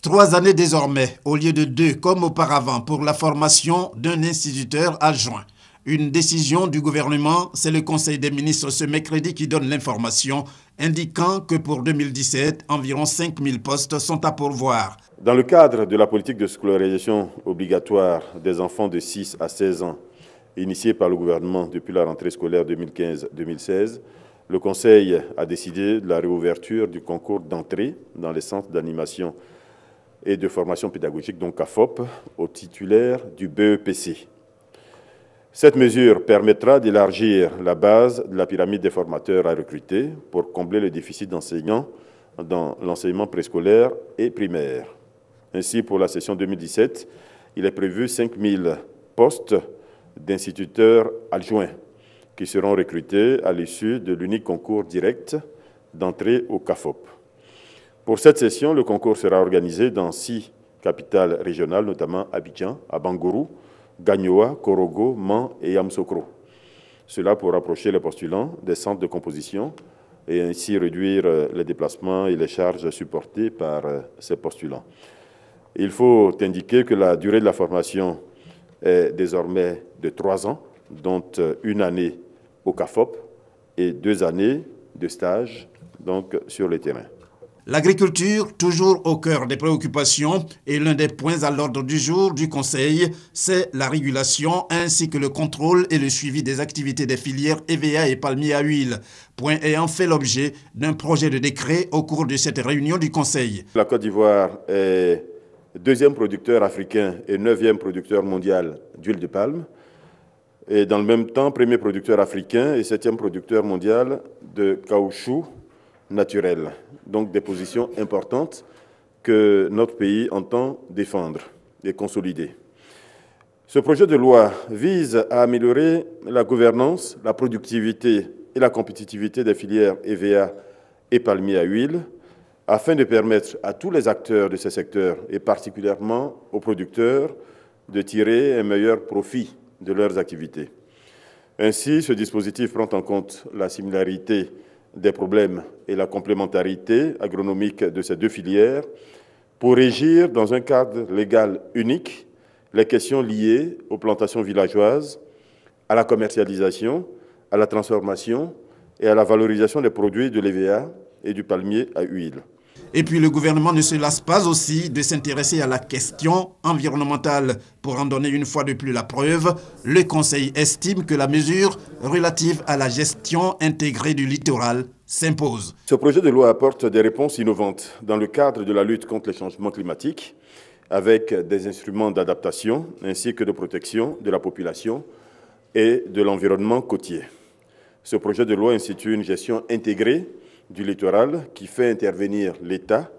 3 années désormais, au lieu de 2 comme auparavant, pour la formation d'un instituteur adjoint. Une décision du gouvernement, c'est le Conseil des ministres ce mercredi qui donne l'information, indiquant que pour 2017, environ 5000 postes sont à pourvoir. Dans le cadre de la politique de scolarisation obligatoire des enfants de 6 à 16 ans, initiée par le gouvernement depuis la rentrée scolaire 2015-2016, le Conseil a décidé de la réouverture du concours d'entrée dans les centres d'animation et de formation pédagogique, donc CAFOP, aux titulaires du BEPC. Cette mesure permettra d'élargir la base de la pyramide des formateurs à recruter pour combler le déficit d'enseignants dans l'enseignement préscolaire et primaire. Ainsi, pour la session 2017, il est prévu 5000 postes d'instituteurs adjoints qui seront recrutés à l'issue de l'unique concours direct d'entrée au CAFOP. Pour cette session, le concours sera organisé dans 6 capitales régionales, notamment Abidjan, Abangourou, Gagnoa, Korogo, Mans et Yamoussoukro. Cela pour rapprocher les postulants des centres de composition et ainsi réduire les déplacements et les charges supportées par ces postulants. Il faut indiquer que la durée de la formation est désormais de 3 ans, dont 1 année au CAFOP et 2 années de stage donc, sur le terrain. L'agriculture, toujours au cœur des préoccupations, et l'un des points à l'ordre du jour du Conseil, c'est la régulation ainsi que le contrôle et le suivi des activités des filières EVA et palmiers à huile, point ayant fait l'objet d'un projet de décret au cours de cette réunion du Conseil. La Côte d'Ivoire est 2e producteur africain et 9e producteur mondial d'huile de palme, et dans le même temps, 1er producteur africain et 7e producteur mondial de caoutchouc naturel. Donc des positions importantes que notre pays entend défendre et consolider. Ce projet de loi vise à améliorer la gouvernance, la productivité et la compétitivité des filières EVA et palmiers à huile, afin de permettre à tous les acteurs de ces secteurs, et particulièrement aux producteurs, de tirer un meilleur profit de leurs activités. Ainsi, ce dispositif prend en compte la similarité des problèmes et la complémentarité agronomique de ces 2 filières pour régir dans un cadre légal unique les questions liées aux plantations villageoises, à la commercialisation, à la transformation et à la valorisation des produits de l'EVA et du palmier à huile. Et puis le gouvernement ne se lasse pas aussi de s'intéresser à la question environnementale. Pour en donner une fois de plus la preuve, le Conseil estime que la mesure relative à la gestion intégrée du littoral s'impose. Ce projet de loi apporte des réponses innovantes dans le cadre de la lutte contre les changements climatiques, avec des instruments d'adaptation ainsi que de protection de la population et de l'environnement côtier. Ce projet de loi institue une gestion intégrée du littoral qui fait intervenir l'État,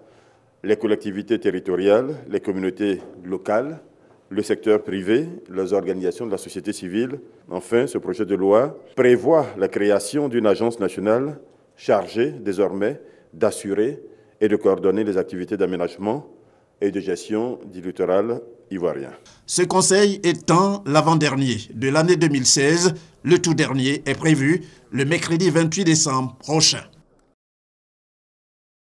les collectivités territoriales, les communautés locales, le secteur privé, les organisations de la société civile. Enfin, ce projet de loi prévoit la création d'une agence nationale chargée désormais d'assurer et de coordonner les activités d'aménagement et de gestion du littoral ivoirien. Ce conseil étant l'avant-dernier de l'année 2016, le tout dernier est prévu le mercredi 28 décembre prochain.